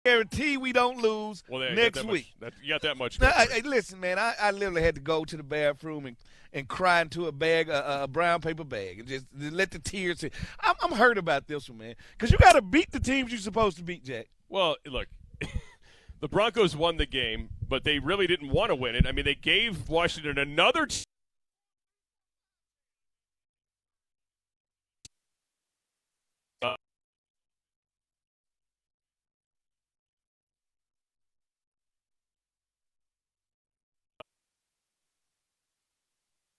guarantee we don't lose next week. You got that much. Now, hey, listen, man, I literally had to go to the bathroom and cry into a bag, a brown paper bag, and just let the tears sit. I'm hurt about this one, man, because you got to beat the teams you're supposed to beat, Jack. Well, look, the Broncos won the game, but they really didn't want to win it. I mean, they gave Washington another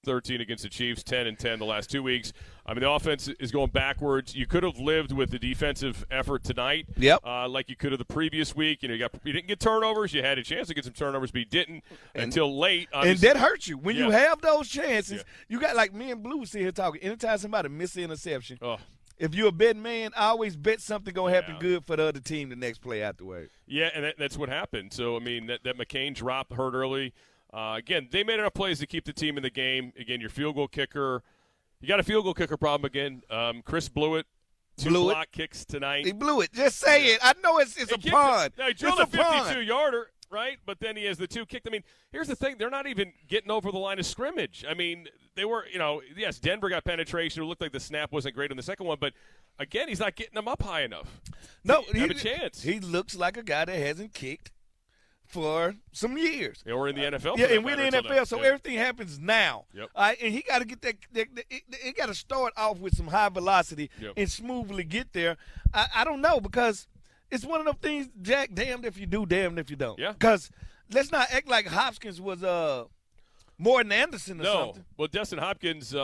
13 against the Chiefs, 10-10 the last 2 weeks. I mean, the offense is going backwards. You could have lived with the defensive effort tonight, like you could have the previous week. You didn't get turnovers. You had a chance to get some turnovers, but you didn't until late. Obviously. And that hurts you. When you have those chances, you got, like me and Blue sitting here talking. Anytime somebody misses an interception, if you're a betting man, I always bet something going to happen good for the other team the next play afterward. Yeah, and that's what happened. So, I mean, that McCain drop hurt early. Again, they made enough plays to keep the team in the game. Again, your field goal kicker, you got a field goal kicker problem again. Chris blew it. Two block kicks tonight. He blew it. Just say it. I know it's a pun. He drilled a 52-yarder, right? But then he has the two kicked. I mean, here's the thing. They're not even getting over the line of scrimmage. I mean, they were, yes, Denver got penetration. It looked like the snap wasn't great on the second one. But, again, he's not getting them up high enough to have a chance. He looks like a guy that hasn't kicked for some years. Yeah, we're in the NFL. Yeah, and we're in the NFL, so everything happens now. Yep. And he got to get that. He got to start off with some high velocity and smoothly get there. I don't know, because it's one of those things, Jack, damned if you do, damned if you don't. Yeah. Because let's not act like Hopkins was more than Anderson or something. Well, Dustin Hopkins,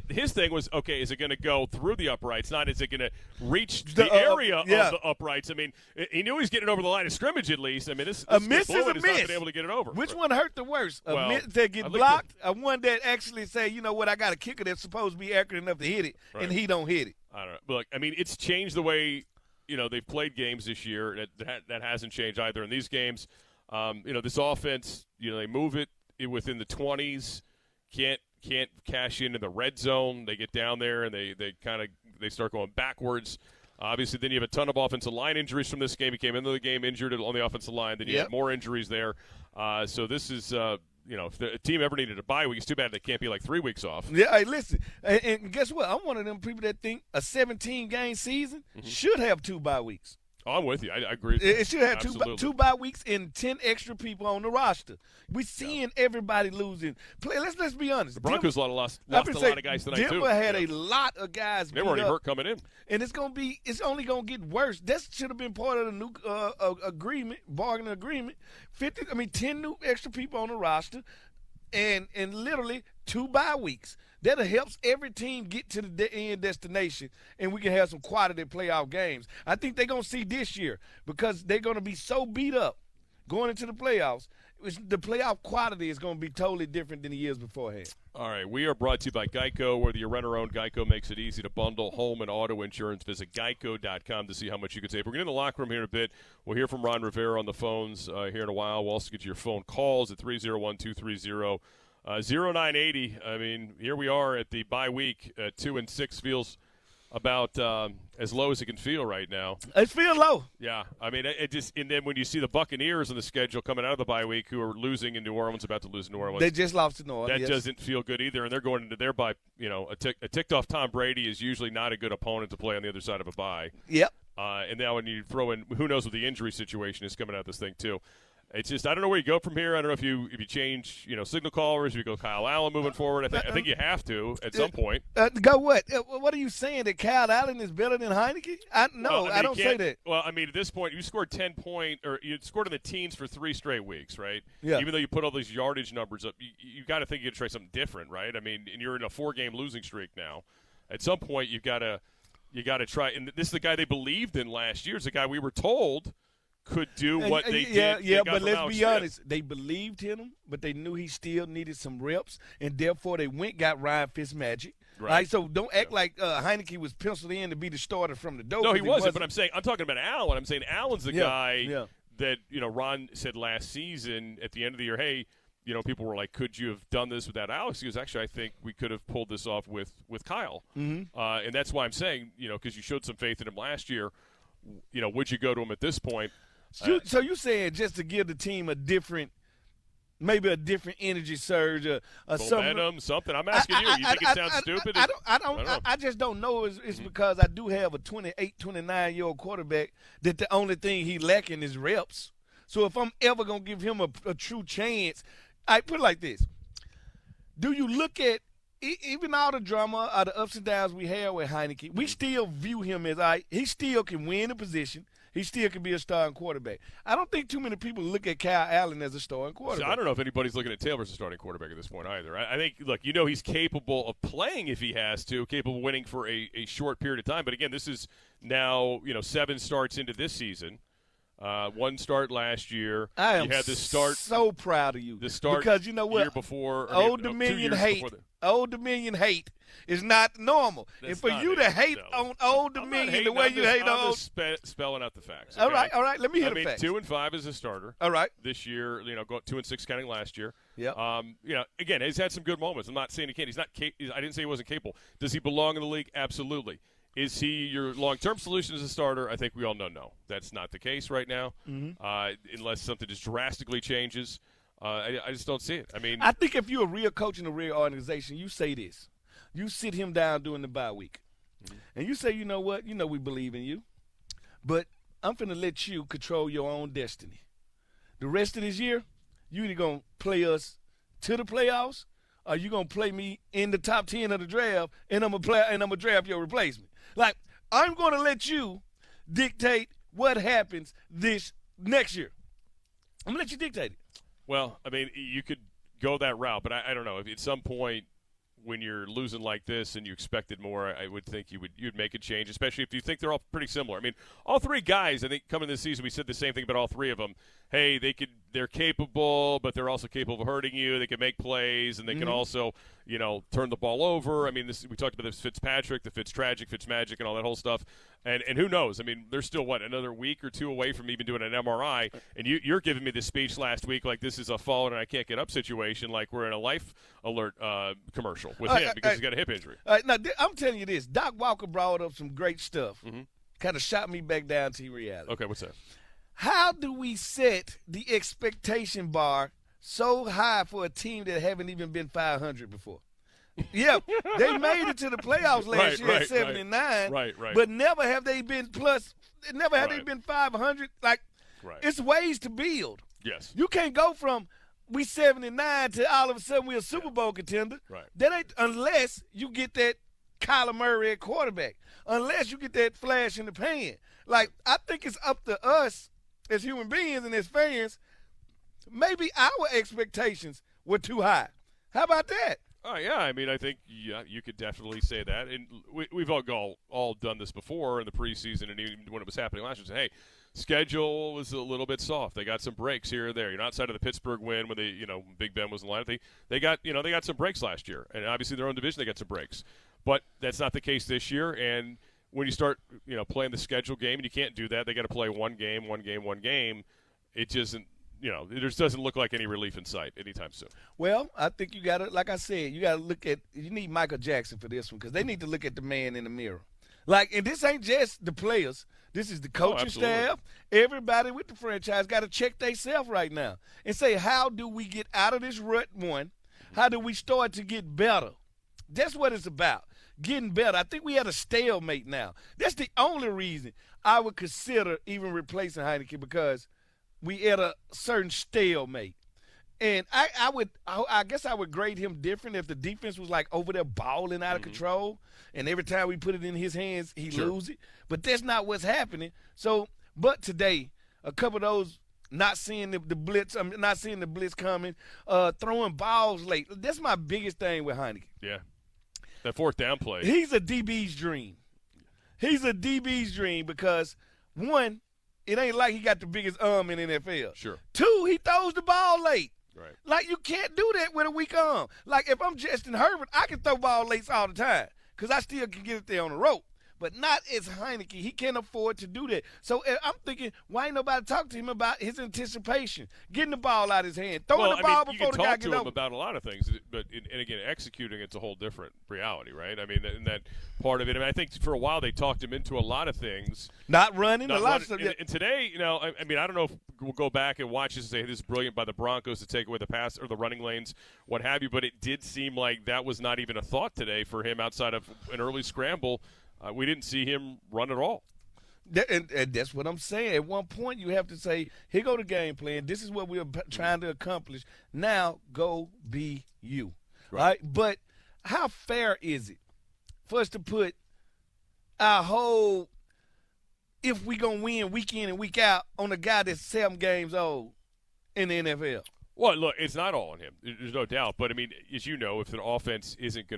his thing was, okay, is it going to go through the uprights? Not is it going to reach the area of the uprights? I mean, he knew he was getting over the line of scrimmage at least. I mean, a miss is a miss. Not been able to get it over. Which one hurt the worst? A miss that get blocked, or one that actually say, you know what, I got a kicker that's supposed to be accurate enough to hit it, and he don't hit it. I don't know. But look, I mean, it's changed the way they've played games this year. That hasn't changed either in these games. This offense, they move it within the 20s. Can't cash into the red zone. They get down there and they start going backwards. Obviously, then you have a ton of offensive line injuries from this game. He came into the game injured on the offensive line. Then you had more injuries there. So this is, if the team ever needed a bye week, it's too bad they can't be like 3 weeks off. Yeah, hey, listen, and guess what? I'm one of them people that think a 17-game season should have 2 bye weeks. Oh, I'm with you. I agree. It should have two bye weeks and 10 extra people on the roster. We're seeing everybody losing. Let's be honest. The Broncos lost a lot of guys tonight, too. Denver had a lot of guys. They weren't hurt coming in. And it's only going to get worse. That should have been part of the new bargaining agreement. 10 new extra people on the roster and literally 2 bye weeks. That'll help every team get to the end destination, and we can have some quality playoff games. I think they're going to see this year, because they're going to be so beat up going into the playoffs. The playoff quality is going to be totally different than the years beforehand. All right, we are brought to you by Geico. Whether you rent or own, Geico makes it easy to bundle home and auto insurance. Visit geico.com to see how much you could save. We're going to get in the locker room here in a bit. We'll hear from Ron Rivera on the phones here in a while. We'll also get to your phone calls at 301-230. 0980. I mean, here we are at the bye week. 2-6 feels about as low as it can feel right now. It's feeling low. Yeah, I mean, it just. And then when you see the Buccaneers on the schedule coming out of the bye week, who are losing in New Orleans, about to lose in New Orleans, they just lost to New Orleans. That doesn't feel good either. And they're going into their bye. A ticked off Tom Brady is usually not a good opponent to play on the other side of a bye. Yep. And now when you throw in, who knows what the injury situation is coming out of this thing too. It's just, I don't know where you go from here. I don't know if you change, signal callers, if you go Kyle Allen moving forward. I think you have to at some point. Go what? What are you saying, that Kyle Allen is better than Heineke? I don't say that. Well, I mean, at this point, you scored 10 points, or you scored in the teens for 3 straight weeks, right? Yeah. Even though you put all these yardage numbers up, you got to think you got to try something different, right? I mean, and you're in a 4-game losing streak now. At some point, you got to try. And this is the guy they believed in last year. It's the guy we were told could do what they did. Yeah, but let's be honest. They believed in him, but they knew he still needed some reps, and therefore they got Ryan Fitzmagic. Right. So don't act like Heineke was penciled in to be the starter from the door. No, he wasn't. But I'm talking about Allen. I'm saying Allen's the guy that Ron said last season at the end of the year, hey, people were like, could you have done this without Alex? He goes, actually, I think we could have pulled this off with Kyle. Mm-hmm. And that's why I'm saying, because you showed some faith in him last year. would you go to him at this point? So you saying just to give the team maybe a different energy surge or something. I'm asking you. You think it sounds stupid? I just don't know. It's because I do have a 28, 29-year-old quarterback that the only thing he lacking is reps. So if I'm ever going to give him a true chance, I put it like this. Do you look at even all the drama, all the ups and downs we have with Heineke, we still view him as he still can win the position. He still can be a starting quarterback. I don't think too many people look at Kyle Allen as a starting quarterback. So I don't know if anybody's looking at Taylor as a starting quarterback at this point either. I think, look, he's capable of playing if he has to, capable of winning for a short period of time. But, again, this is now, 7 starts into this season. 1 start last year. I am you had this start, so proud of you. The start because you know what? Year before, Old Dominion hate is not normal. And for you to hate on Old Dominion the way you hate on Old spelling out the facts. Okay? All right. Let me hear the facts. 2-5 as a starter. All right. This year, go 2-6 counting last year. Yeah. Again, he's had some good moments. I'm not saying he can't. He's not. I didn't say he wasn't capable. Does he belong in the league? Absolutely. Is he your long-term solution as a starter? I think we all know no. That's not the case right now, unless something just drastically changes. I just don't see it. I think if you're a real coach in a real organization, you say this. You sit him down during the bye week, and you say, you know what? We believe in you, but I'm finna let you control your own destiny. The rest of this year, you either going to play us to the playoffs or you going to play me in the top 10 of the draft, and I'm going to draft your replacement. Like, I'm going to let you dictate what happens this next year. I'm going to let you dictate it. Well, you could go that route, but I don't know. If at some point when you're losing like this and you expected more, I would think you'd make a change, especially if you think they're all pretty similar. All 3 guys, I think, coming this season, we said the same thing about all 3 of them. Hey, they're capable, but they're also capable of hurting you. They can make plays, and they can also, turn the ball over. We talked about this Fitzpatrick, the Fitztragic, Fitzmagic, and all that whole stuff. And who knows? They're still, another week or 2 away from even doing an MRI. And you're giving me this speech last week like this is a fallen and I can't get up situation, like we're in a Life Alert commercial with him because he's got a hip injury. Now, I'm telling you this. Doc Walker brought up some great stuff. Kind of shot me back down to reality. Okay, what's that? How do we set the expectation bar so high for a team that haven't even been 500 before? Yeah, they made it to the playoffs last year at 79. Right. But never have they been never have they been 500. It's ways to build. Yes. You can't go from we 79 to all of a sudden we're a Super Bowl contender. Right. That ain't unless you get that Kyler Murray at quarterback. Unless you get that flash in the pan. I think it's up to us as human beings and as fans, maybe our expectations were too high. How about that? Oh, yeah. I think you could definitely say that. And we've all done this before in the preseason and even when it was happening last year. Hey, schedule was a little bit soft. They got some breaks here or there. Outside of the Pittsburgh win when Big Ben was in the lineup, they got some breaks last year. And obviously their own division, they got some breaks. But that's not the case this year. And when you start, playing the schedule game, and you can't do that. They got to play one game. It just doesn't look like any relief in sight anytime soon. Well, I think you got to, like I said, you need Michael Jackson for this one because they need to look at the man in the mirror. And this ain't just the players. This is the coaching staff. Everybody with the franchise got to check themselves right now and say, how do we get out of this rut one? How do we start to get better? That's what it's about. Getting better. I think we had a stalemate now. That's the only reason I would consider even replacing Heineke because we at a certain stalemate. And I guess I would grade him different if the defense was over there balling out of control and every time we put it in his hands, he lose it. But that's not what's happening. So, but today, a couple of those not seeing the blitz, not seeing the blitz coming, throwing balls late. That's my biggest thing with Heineke. Yeah. That 4th down play. He's a DB's dream. He's a DB's dream because, 1, it ain't like he got the biggest arm in the NFL. Sure. 2, he throws the ball late. Right. You can't do that with a weak arm. If I'm Justin Herbert, I can throw ball late all the time because I still can get it there on the rope. but not as Heineke. He can't afford to do that. So I'm thinking, why ain't nobody talk to him about his anticipation, getting the ball out of his hand, throwing the ball before the guy you can talk to him over. about a lot of things, but and again, executing it's a whole different reality, right? I mean, and that part of it. I mean, I think for a while they talked him into a lot of things, not running a lot of stuff. And today, I mean, I don't know if we'll go back and watch this and say this is brilliant by the Broncos to take away the pass or the running lanes, what have you. But it did seem like that was not even a thought today for him outside of an early scramble. We didn't see him run at all. And that's what I'm saying. At one point, you have to say, here go the game plan. This is what we're trying to accomplish. Now, go be you. Right? But how fair is it for us to put our whole if we going to win week in and week out on a guy that's 7 games old in the NFL? Well, look, it's not all on him. There's no doubt. But, I mean, as you know, if the offense isn't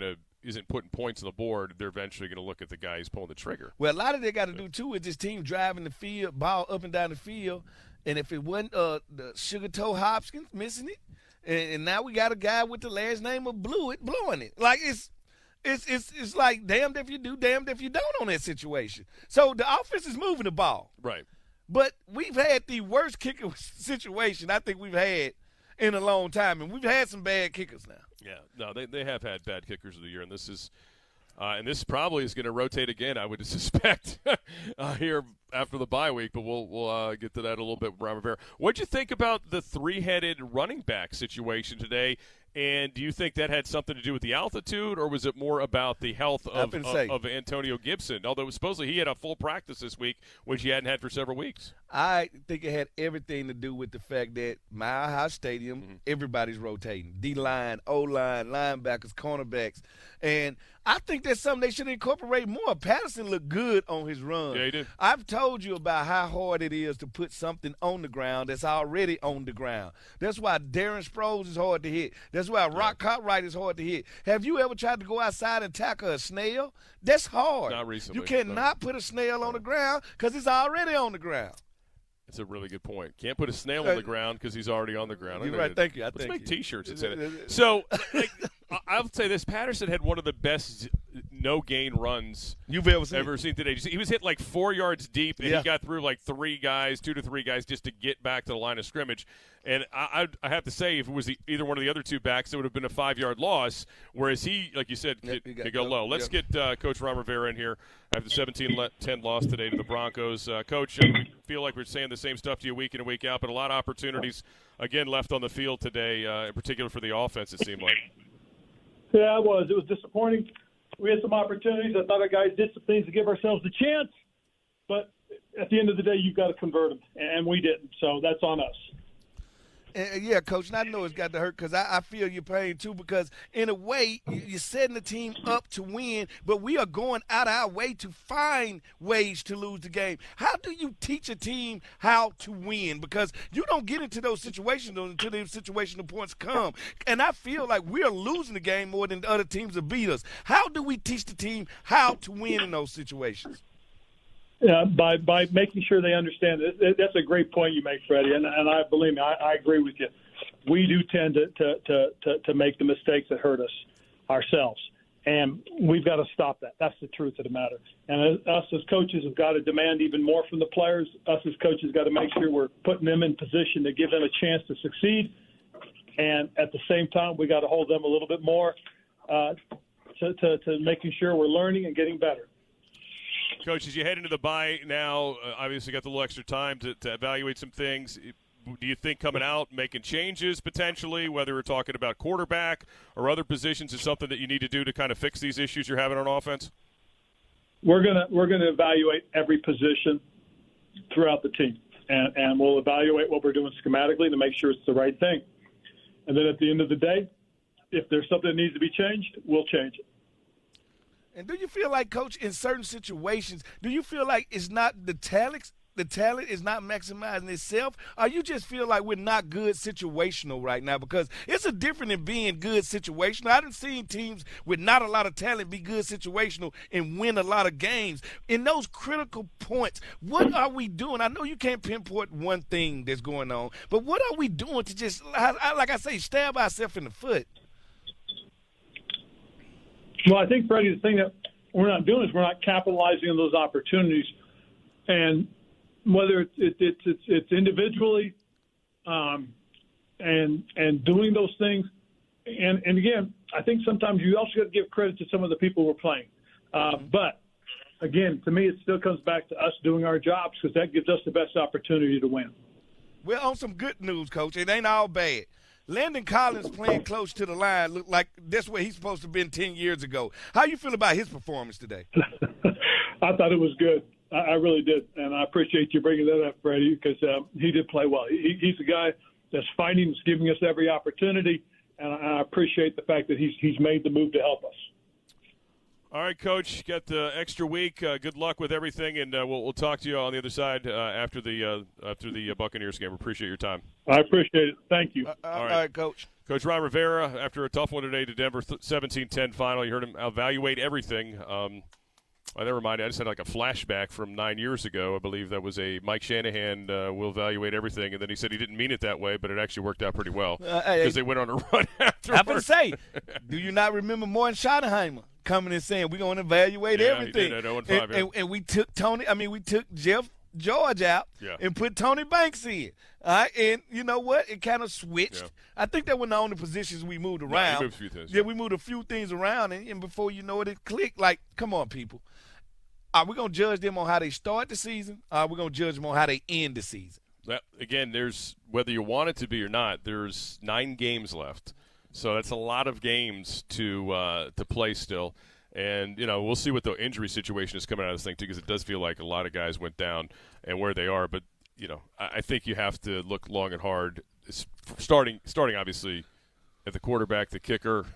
putting points on the board, they're eventually going to look at the guy who's pulling the trigger. Well, a lot of they got to do, too, is this team driving the field, ball up and down the field. And if it wasn't the Sugar Toe Hopkins missing it, and now we got a guy with the last name of blowing it. Like, it's like damned if you do, damned if you don't on that situation. So the offense is moving the ball. Right. But we've had the worst kicker situation I think we've had in a long time, and we've had some bad kickers now. Yeah, no, they have had bad kickers of the year, and this probably is going to rotate again, I would suspect, here after the bye week. But we'll get to that a little bit with Ron Rivera. What'd you think about the 3-headed running back situation today? And do you think that had something to do with the altitude, or was it more about the health of Antonio Gibson? Although supposedly he had a full practice this week, which he hadn't had for several weeks. I think it had everything to do with the fact that Mile High Stadium, everybody's rotating. D-line, O-line, linebackers, cornerbacks. And I think that's something they should incorporate more. Patterson looked good on his run. Yeah, he did. I've told you about how hard it is to put something on the ground that's already on the ground. That's why Darren Sproles is hard to hit. That's why Rock Cartwright is hard to hit. Have you ever tried to go outside and tackle a snail? That's hard. Not recently. You cannot put a snail on the ground because it's already on the ground. That's a really good point. Can't put a snail on the ground because he's already on the ground. You're right. Thank you. Let's make T-shirts and say that. So, I'll say this. Patterson had one of the best no-gain runs you've ever seen today. He was hit like 4 yards deep, and he got through like 2 to 3 guys just to get back to the line of scrimmage. And I have to say, if it was either one of the other two backs, it would have been a 5-yard loss, whereas he, like you said, could go low. Let's get Coach Ron Rivera in here after the 17-10 loss today to the Broncos. Coach, I feel like we're saying the same stuff to you week in and week out, but a lot of opportunities, again, left on the field today, in particular for the offense, it seemed like. Yeah, it was. It was disappointing. We had some opportunities. I thought our guys did some things to give ourselves a chance. But at the end of the day, you've got to convert them, and we didn't. So that's on us. Yeah, Coach, and I know it's got to hurt because I feel your pain too, because in a way you're setting the team up to win, but we are going out of our way to find ways to lose the game. How do you teach a team how to win? Because you don't get into those situations until those situational points come. And I feel like we are losing the game more than the other teams have beat us. How do we teach the team how to win in those situations? By making sure they understand it. That's a great point you make, Freddie, and I believe me, I agree with you. We do tend to make the mistakes that hurt us ourselves, and we've got to stop that. That's the truth of the matter. And us as coaches have got to demand even more from the players. Us as coaches got to make sure we're putting them in position to give them a chance to succeed, and at the same time, we got to hold them a little bit more to making sure we're learning and getting better. Coach, as you head into the bye now, obviously got the little extra time to evaluate some things. Do you think coming out, making changes potentially, whether we're talking about quarterback or other positions, is something that you need to do to kind of fix these issues you're having on offense? We're gonna evaluate every position throughout the team, and we'll evaluate what we're doing schematically to make sure it's the right thing. And then at the end of the day, if there's something that needs to be changed, we'll change it. And do you feel like, Coach, in certain situations, do you feel like it's not the talent is not maximizing itself, or you just feel like we're not good situational right now? Because it's a difference in being good situational. I done seen teams with not a lot of talent be good situational and win a lot of games. In those critical points, what are we doing? I know you can't pinpoint one thing that's going on, but what are we doing to just, like I say, stab ourselves in the foot? Well, I think, Freddie, the thing that we're not doing is we're not capitalizing on those opportunities. And whether it's individually and doing those things, and again, I think sometimes you also got to give credit to some of the people we're playing. But again, to me, it still comes back to us doing our jobs because that gives us the best opportunity to win. Well, on some good news, Coach, it ain't all bad. Landon Collins playing close to the line looked like that's where he's supposed to have been 10 years ago. How you feel about his performance today? I thought it was good. I really did, and I appreciate you bringing that up, Freddie, because he did play well. He's a guy that's fighting, that's giving us every opportunity, and I appreciate the fact that he's made the move to help us. All right, Coach, got the extra week. Good luck with everything, and we'll talk to you on the other side after the Buccaneers game. Appreciate your time. I appreciate it. Thank you. All right, Coach. Coach Ron Rivera, after a tough one today to Denver, 17-10 final. You heard him evaluate everything. Never mind. I just had like a flashback from 9 years ago. I believe that was a Mike Shanahan will evaluate everything, and then he said he didn't mean it that way, but it actually worked out pretty well because they went on a run afterwards. I'm going to say, do you not remember Morton Schottenheimer coming and saying we're going to evaluate everything? He did at 0-5, and we took Jeff George out and put Tony Banks in. All right, and you know what? It kind of switched. Yeah. I think that was the only positions we moved around. Moved a few things. Yeah, we moved a few things around, and before you know it, it clicked. Like, come on, people. Are we going to judge them on how they start the season? Or are we going to judge them on how they end the season? Again, there's whether you want it to be or not, there's 9 games left. So that's a lot of games to play still. And, we'll see what the injury situation is coming out of this thing, too, because it does feel like a lot of guys went down and where they are. But, I think you have to look long and hard, starting obviously, at the quarterback, the kicker.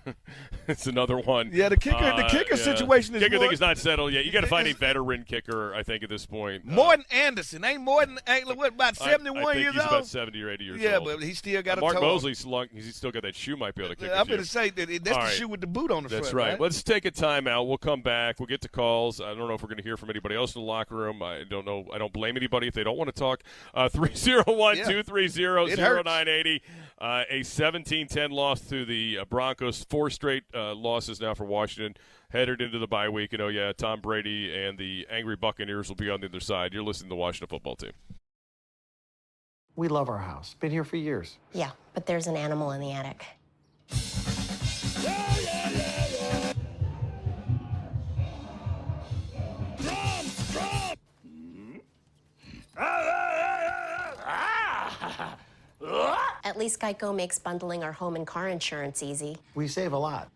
It's another one. Yeah, the kicker situation is kicker thing is not settled yet. You got to find a veteran kicker, I think, at this point. Morton Anderson. Ain't Morton about 71 years old? He's about 70 or 80 years old. Yeah, but he still got a toe. Mark Mosley's he's still got that shoe, might be able to kick it. I'm going to say that's the shoe with the boot on the front. That's right. Let's take a timeout. We'll come back. We'll get to calls. I don't know if we're going to hear from anybody else in the locker room. I don't know. I don't blame anybody if they don't want to talk. 301-230-0980. A 17-10 loss to the Broncos. 4 straight losses now for Washington. Headed into the bye week. Tom Brady and the angry Buccaneers will be on the other side. You're listening to the Washington football team. We love our house. Been here for years. Yeah, but there's an animal in the attic. At least Geico makes bundling our home and car insurance easy. We save a lot.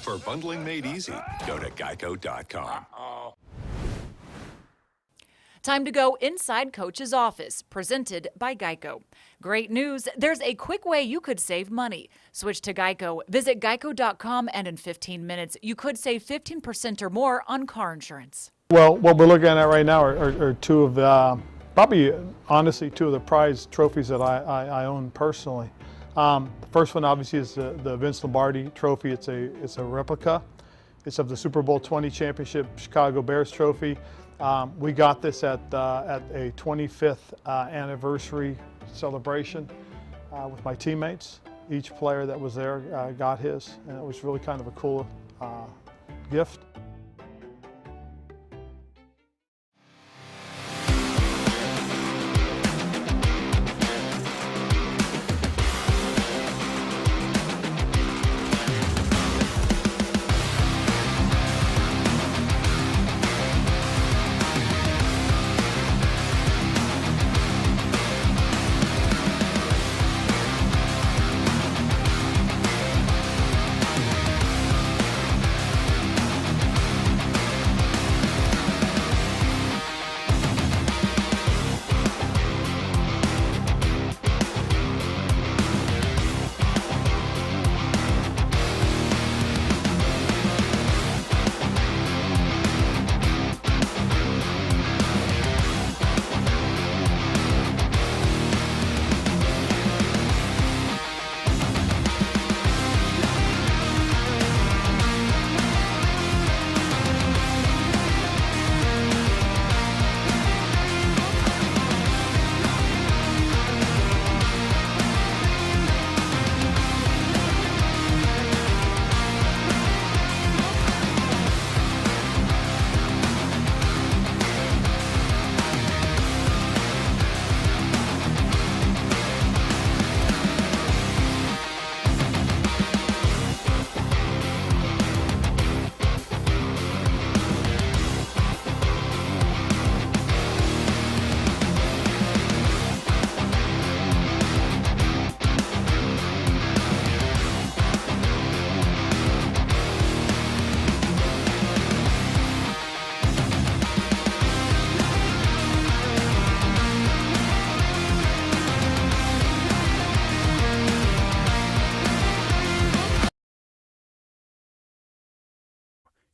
For bundling made easy, go to geico.com. Time to go inside Coach's office, presented by Geico. Great news, there's a quick way you could save money. Switch to Geico. Visit geico.com, and in 15 minutes, you could save 15% or more on car insurance. Well, what we're looking at right now are two of the, probably honestly, two of the prize trophies that I own personally. The first one obviously is the Vince Lombardi trophy. It's a replica. It's of the Super Bowl 20 championship Chicago Bears trophy. We got this at a 25th anniversary celebration with my teammates. Each player that was there got his, and it was really kind of a cool gift.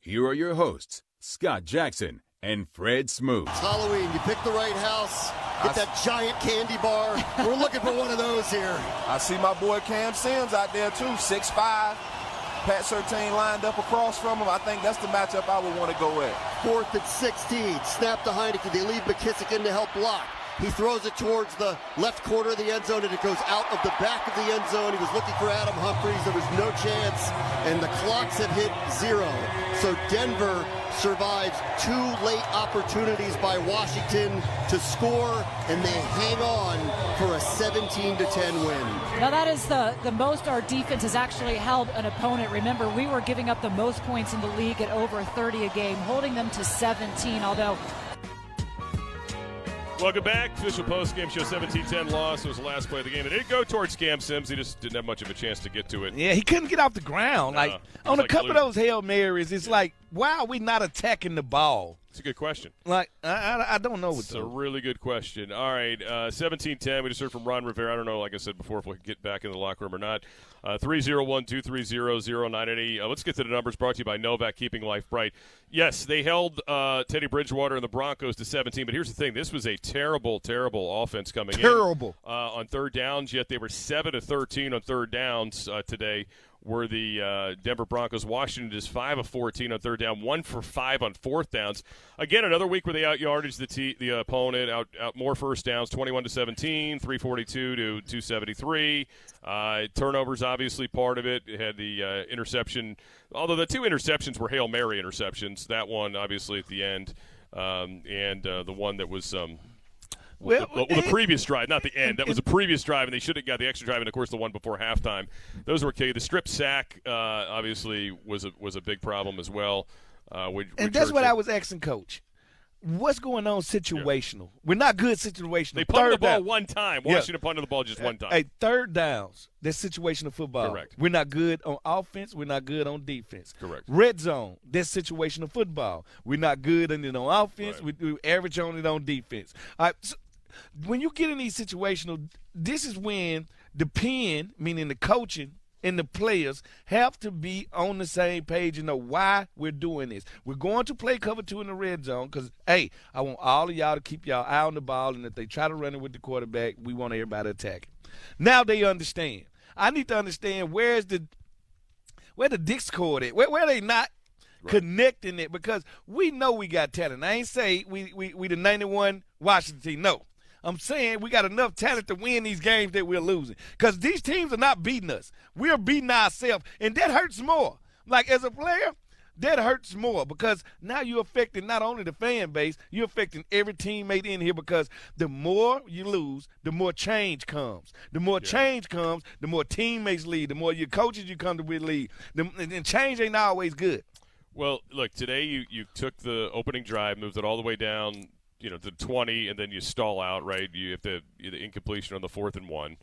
here are your hosts, Scott Jackson and Fred Smoot. It's Halloween. You pick the right house, get that giant candy bar. We're looking for one of those here. I see my boy Cam Sims out there, too, 6'5". Pat Surtain lined up across from him. I think that's the matchup I would want to go at. 4th and 16. Snap to Heineke. They leave McKissick in to help block. He throws it towards the left corner of the end zone, and it goes out of the back of the end zone. He was looking for Adam Humphries. There was no chance, and the clocks have hit 0. So Denver survives 2 late opportunities by Washington to score, and they hang on for a 17-10 win. Now that is the most our defense has actually held an opponent. Remember, we were giving up the most points in the league at over 30 a game, holding them to 17, although... Welcome back. Official postgame show, 17-10 loss. It was the last play of the game. It did go towards Cam Sims. He just didn't have much of a chance to get to it. Yeah, he couldn't get off the ground. On a couple of those Hail Marys, it's like, why are we not attacking the ball? It's a good question. Like, I don't know. It's a really good question. All right, 17-10. We just heard from Ron Rivera. I don't know, like I said before, if we can get back in the locker room or not. 301-230-0980. Let's get to the numbers brought to you by Novak, keeping life bright. Yes, they held Teddy Bridgewater and the Broncos to 17, but here's the thing. This was a terrible, terrible offense coming in. On third downs, yet they were 7 of 13 on third downs today. Were the Denver Broncos. Washington is 5 of 14 on third down, 1 for 5 on fourth downs. Again, another week where they out-yardage the opponent, out more first downs, 21-17, 342 to 273. Turnovers, obviously, part of it. It had the interception, although the 2 interceptions were Hail Mary interceptions. That one, obviously, at the end, and the one that was the previous drive, not the end. That was a previous drive, and they should have got the extra drive, and, of course, the one before halftime. Those were key. The strip sack, obviously, was a big problem as well. And that's what I was asking Coach. What's going on situational? Yeah. We're not good situational. They punted the ball one time. Washington punted the ball just one time. Hey, third downs, that's situational football. Correct. We're not good on offense. We're not good on defense. Correct. Red zone, that's situational football. We're not good on offense. Right. We average on it on defense. All right, so when you get in these situational, this is when the pen, meaning the coaching, and the players have to be on the same page and know why we're doing this. We're going to play cover 2 in the red zone because, hey, I want all of y'all to keep y'all eye on the ball, and if they try to run it with the quarterback, we want everybody attacking. Now they understand. I need to understand where the discord at. Where are they not connecting it? Because we know we got talent. I ain't say we the 91 Washington team. No. I'm saying we got enough talent to win these games that we're losing. Because these teams are not beating us. We're beating ourselves, and that hurts more. Like, as a player, that hurts more because now you're affecting not only the fan base, you're affecting every teammate in here because the more you lose, the more change comes. The more change comes, the more teammates leave, the more your coaches you come to with leave. And change ain't always good. Well, look, today you took the opening drive, moved it all the way down to 20, and then you stall out, right? You have the incompletion on the 4th and 1.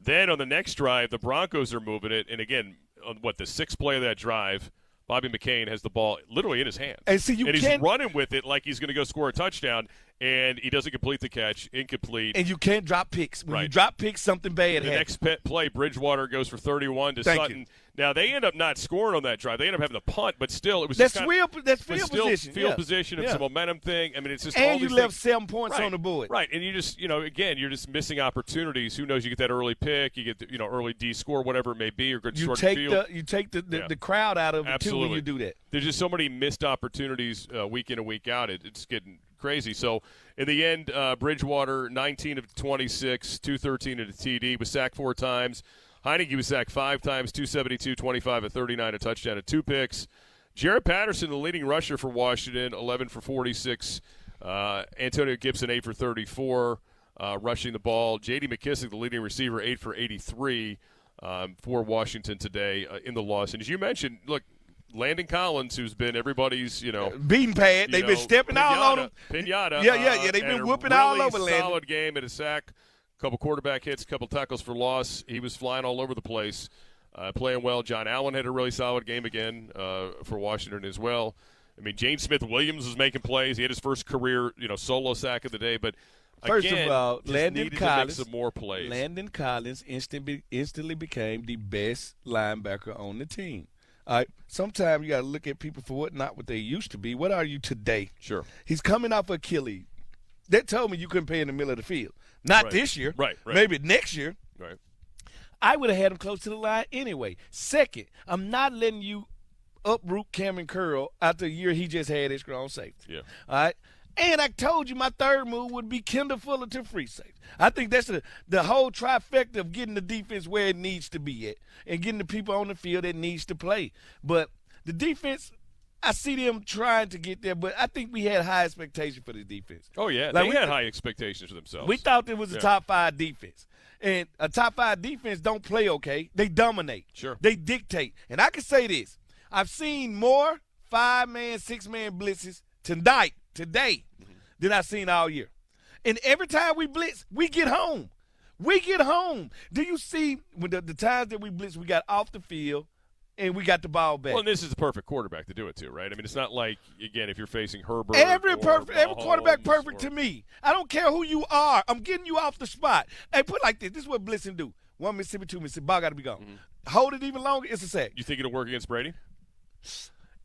Then on the next drive, the Broncos are moving it, and again, on the 6th play of that drive, Bobby McCain has the ball literally in his hand. And so he's running with it like he's going to go score a touchdown, and he doesn't complete the catch, incomplete. And you can't drop picks. When you drop picks, something bad happens. The next play, Bridgewater goes for 31 to Sutton. Now, they end up not scoring on that drive. They end up having to punt, but still, it was that's field position. Field position. It's a momentum thing. I mean, it's just and all these you left things. 7 points on the board. Right, and you just, again, you're just missing opportunities. Who knows? You get that early pick, you get the, early D score, whatever it may be, or good short field. You take the crowd out of it, too, when you do that. There's just so many missed opportunities week in and week out. It's getting crazy. So, in the end, Bridgewater, 19 of 26, 213 at a TD, was sacked 4 times. Heineke was sacked 5 times, 272, 25 of 39, a touchdown and 2 picks. Jared Patterson, the leading rusher for Washington, 11 for 46. Antonio Gibson, 8 for 34, rushing the ball. J.D. McKissick, the leading receiver, 8 for 83 for Washington today in the loss. And as you mentioned, look, Landon Collins, who's been everybody's, beating pad. They've been stepping all on him. Pinata. Yeah. They've been whooping all over Landon. Solid game and a sack. Couple quarterback hits, couple tackles for loss. He was flying all over the place, playing well. John Allen had a really solid game again for Washington as well. I mean, James Smith-Williams was making plays. He had his first career, solo sack of the day. But first again, of all, Landon Collins to make some more plays. Landon Collins instantly became the best linebacker on the team. All right. Sometimes you got to look at people for what they used to be. What are you today? Sure. He's coming off Achilles. They told me you couldn't play in the middle of the field. Not this year. Right. Maybe next year. Right. I would have had him close to the line anyway. Second, I'm not letting you uproot Cameron Curl after a year he just had his strong safety. Yeah. All right. And I told you my third move would be Kendall Fuller to free safety. I think that's the whole trifecta of getting the defense where it needs to be at and getting the people on the field that needs to play. But the defense, I see them trying to get there, but I think we had high expectations for the defense. Oh, yeah. Like they had high expectations for themselves. We thought it was a top 5 defense. And a top 5 defense don't play okay. They dominate. Sure. They dictate. And I can say this. I've seen more 5-man, 6-man blitzes today, than I've seen all year. And every time we blitz, we get home. Do you see when the times that we blitz, we got off the field and we got the ball back? Well, and this is the perfect quarterback to do it to, right? I mean, it's not like, again, if you're facing Herbert. Every quarterback perfect to me. I don't care who you are. I'm getting you off the spot. Hey, put it like this. This is what blitzing do. 1 Mississippi, 2 Mississippi. Ball got to be gone. Mm-hmm. Hold it even longer, it's a sack. You think it'll work against Brady?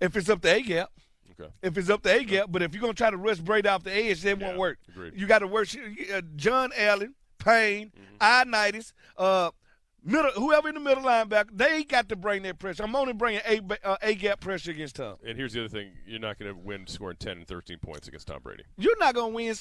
If it's up to A-gap. Okay. If it's up to A-gap, but if you're going to try to rush Brady off the edge, that won't work. Agreed. You got to work John Allen, Payne, Ioannidis, whoever in the middle linebacker, they got to bring that pressure. I'm only bringing A-gap pressure against Tom. And here's the other thing. You're not going to win scoring 10 and 13 points against Tom Brady. You're not going to win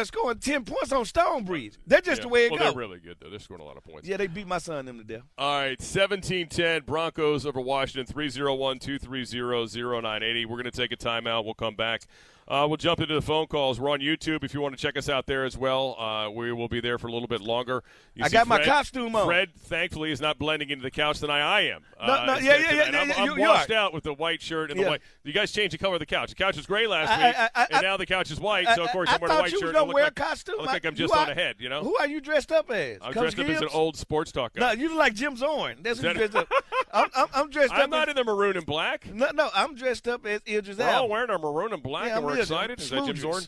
scoring 10 points on Stonebridge. That's just the way it goes. They're really good, though. They're scoring a lot of points. Yeah, they beat my son them to death. All right, 17-10, Broncos over Washington, 301-230-0980. We're going to take a timeout. We'll come back. We'll jump into the phone calls. We're on YouTube if you want to check us out there as well. We will be there for a little bit longer. I got my costume on. Fred, thankfully, is not blending into the couch tonight. I am. I'm you washed out with the white shirt and the white. You guys changed the color of the couch. The couch was gray last week, and now the couch is white. So, of course, I'm wearing a white shirt. I wear a costume. I look like I'm just on ahead, you know? Who are you dressed up as? I'm dressed up as an old sports talk guy. No, you look like Jim Zorn. That's who you dressed up. I'm dressed up. I'm not in the maroon and black. No, I'm dressed up as Idris We're all Elba. wearing our maroon and black, and we're excited. Is that Jim Zorn?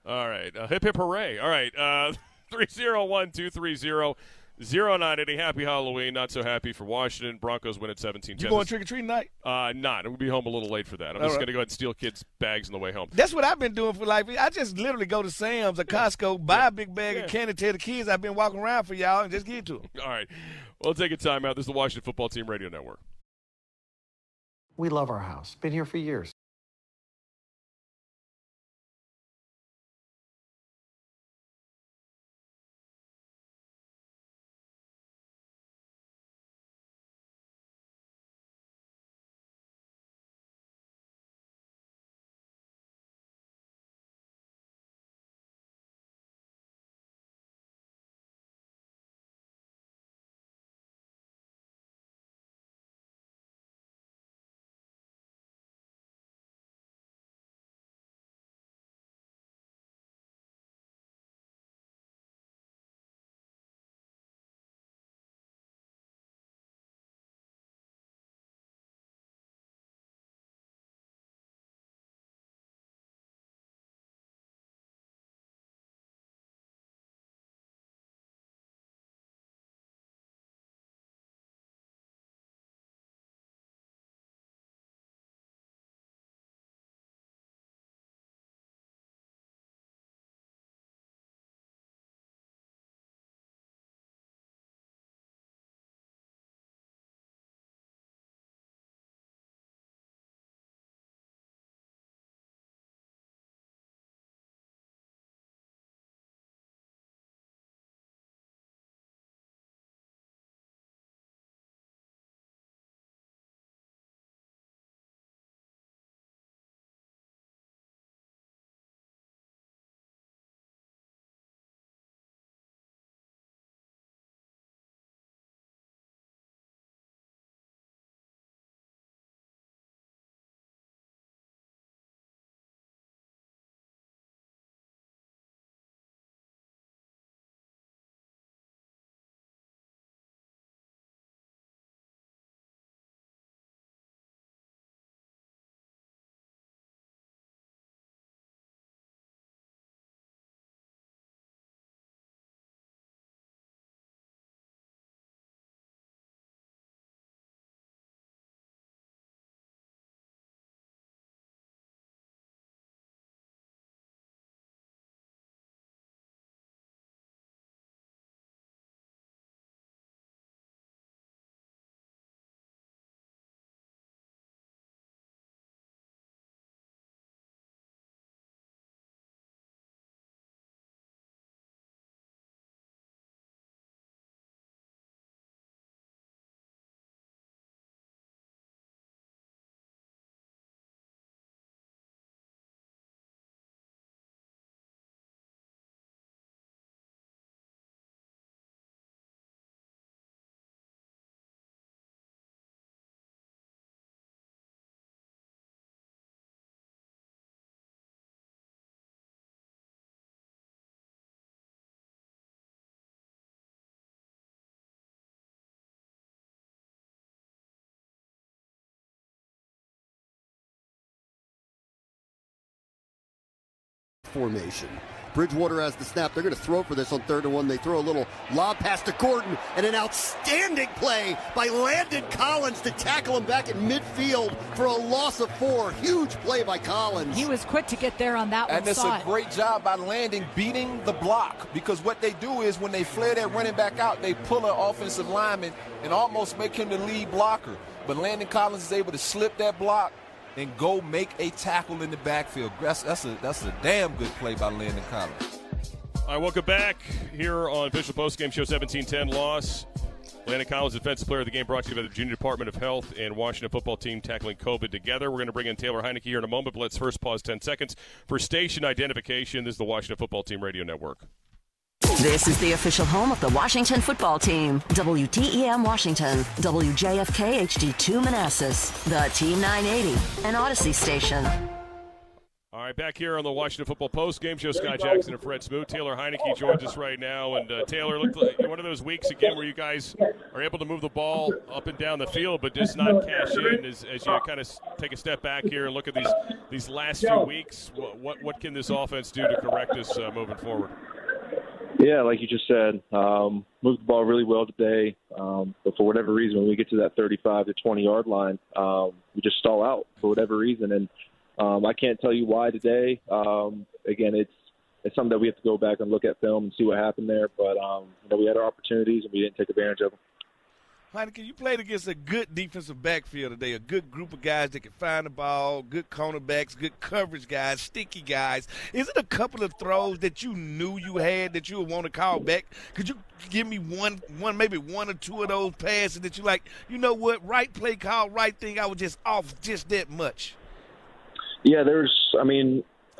All right. Hip, hip, hooray. All right. 301-230-0980. Happy Halloween. Not so happy for Washington. Broncos win at 17-10. You going trick-or-treating night? Not. We'll be home a little late for that. I'm just going to go ahead and steal kids' bags on the way home. That's what I've been doing for life. I just literally go to Sam's or Costco, buy a big bag of candy, tell the kids I've been walking around for y'all, and just give it to them. All right. We'll take a timeout. This is the Washington Football Team Radio Network. We love our house. Been here for years. formation. Bridgewater has the snap. They're going to throw for this on 3rd and 1. They throw a little lob pass to Gordon, and an outstanding play by Landon Collins to tackle him back in midfield for a loss of 4. Huge play by Collins. He was quick to get there on that one. And it's a great job by Landon beating the block, because what they do is when they flare that running back out, they pull an offensive lineman and almost make him the lead blocker. But Landon Collins is able to slip that block and go make a tackle in the backfield. That's a damn good play by Landon Collins. All right, welcome back here on Official Postgame Show 1710 loss. Landon Collins, Defensive Player of the Game, brought to you by the Virginia Department of Health and Washington football team tackling COVID together. We're going to bring in Taylor Heineke here in a moment, but let's first pause 10 seconds for station identification. This is the Washington Football Team Radio Network. This is the official home of the Washington football team. WTEM Washington, WJFK HD2 Manassas, the Team 980, an Odyssey station. All right, back here on the Washington Football Post Game Show, Scott Jackson and Fred Smoot. Taylor Heineke joins us right now. And Taylor, looked like one of those weeks again where you guys are able to move the ball up and down the field, but just not cash in as you kind of take a step back here and look at these last few weeks. What can this offense do to correct this moving forward? Yeah, like you just said, moved the ball really well today. But for whatever reason, when we get to that 35 to 20-yard line, we just stall out for whatever reason. And I can't tell you why today. Again, it's something that we have to go back and look at film and see what happened there. But we had our opportunities and we didn't take advantage of them. Heineke, you played against a good defensive backfield today, a good group of guys that can find the ball, good cornerbacks, good coverage guys, sticky guys. Is it a couple of throws that you knew you had that you would want to call back? Could you give me one, maybe one or two of those passes that you like, you know what, right play call, right thing, I was just off just that much? Yeah,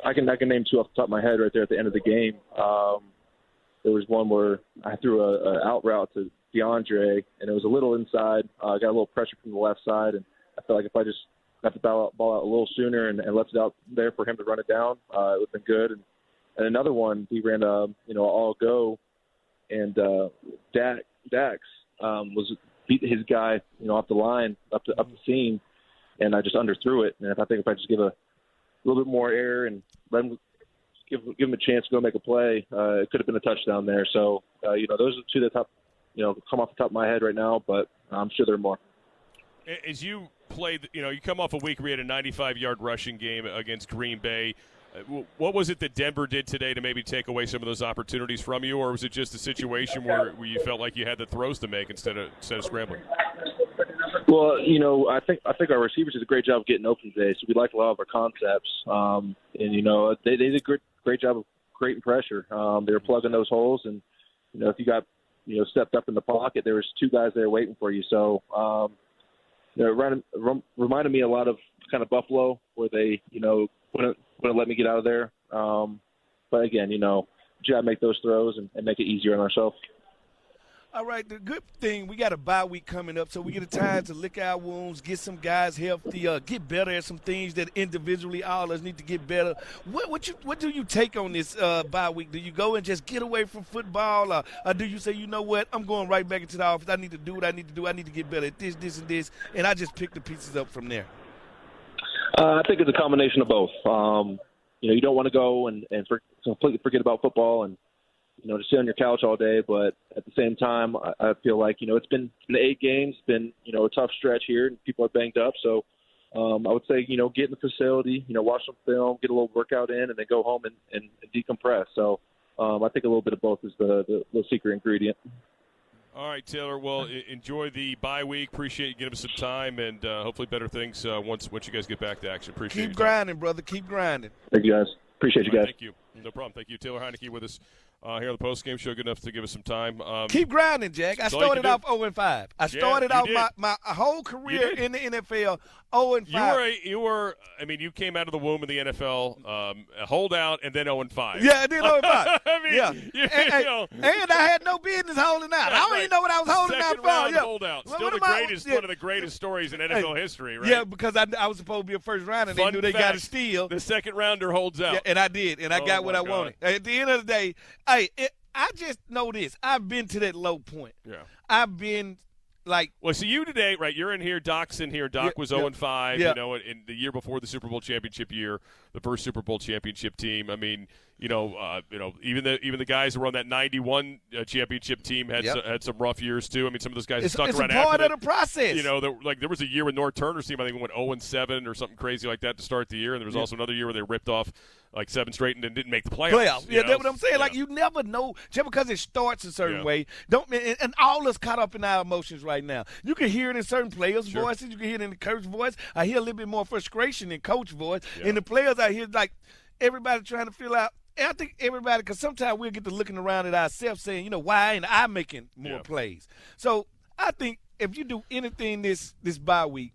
I can name two off the top of my head right there at the end of the game. There was one where I threw a out route to DeAndre, and it was a little inside. I got a little pressure from the left side, and I felt like if I just got the ball out a little sooner and left it out there for him to run it down, it would have been good. And another one, he ran all go, and Dax was beat his guy, off the line up the seam, and I just underthrew it. And I think if I just give a little bit more air and let him give him a chance to go make a play, it could have been a touchdown there. So those are the two that come off the top of my head right now, but I'm sure there are more. As you played, you come off a week where you had a 95-yard rushing game against Green Bay. What was it that Denver did today to maybe take away some of those opportunities from you, or was it just a situation where you felt like you had the throws to make instead of scrambling? Well, I think our receivers did a great job of getting open today, so we like a lot of our concepts. They did a great job of creating pressure. They were plugging those holes, and if you got stepped up in the pocket, there was two guys there waiting for you. So it reminded me a lot of kind of Buffalo, where they wouldn't let me get out of there. But again, you got to make those throws and make it easier on ourselves. All right, the good thing, we got a bye week coming up, so we get a time to lick our wounds, get some guys healthy, get better at some things that individually all of us need to get better. What do you take on this bye week? Do you go and just get away from football, or do you say, you know what, I'm going right back into the office. I need to do what I need to do. I need to get better at this, and this, and I just pick the pieces up from there? I think it's a combination of both. You don't want to go and completely forget about football and to sit on your couch all day, but at the same time, I feel like, it's been 8 games, been, a tough stretch here, and people are banged up. So I would say, get in the facility, watch some film, get a little workout in, and then go home and decompress. So I think a little bit of both is the secret ingredient. All right, Taylor. Well, enjoy the bye week. Appreciate you giving us some time, and hopefully better things once you guys get back to action. Appreciate it. Keep grinding, brother. Keep grinding. Thank you, guys. Appreciate you guys. Thank you. No problem. Thank you. Taylor Heineke with us here on the postgame show. Good enough to give us some time. Keep grinding, Jack. I started off 0-5. I started out my whole career in the NFL 0-5. You came out of the womb of the NFL, a holdout, and then 0-5. Yeah, I did 0-5. And I had no business holding out. I don't even know what I was holding out for. Round holdout. Still one of the greatest stories in NFL history, right? Yeah, because I was supposed to be a first rounder, and they knew they got to steal. The second rounder holds out. Yeah, and I did, and I got what I wanted. At the end of the day, I just know this. I've been to that low point. Yeah. I've been Like, well, so you today, right? You're in here. Doc's in here. Doc was 0-5. Yeah. You know, in the year before the Super Bowl championship year, the first Super Bowl championship team. I mean, even the guys who were on that '91 championship team had some rough years too. I mean, some of those guys stuck around. It's a part of the process. You know, there was a year with North Turner's team. I think went 0-7 or something crazy like that to start the year, and there was also another year where they ripped off like 7 straight and didn't make the playoffs. Yeah, that's what I'm saying. Like, you never know just because it starts a certain way. And all us caught up in our emotions right now. You can hear it in certain players' voices. You can hear it in the coach's voice. I hear a little bit more frustration in coach's voice. In the players, I hear like everybody trying to feel out. And I think everybody, because sometimes we'll get to looking around at ourselves saying, why ain't I making more plays? So I think if you do anything this bye week,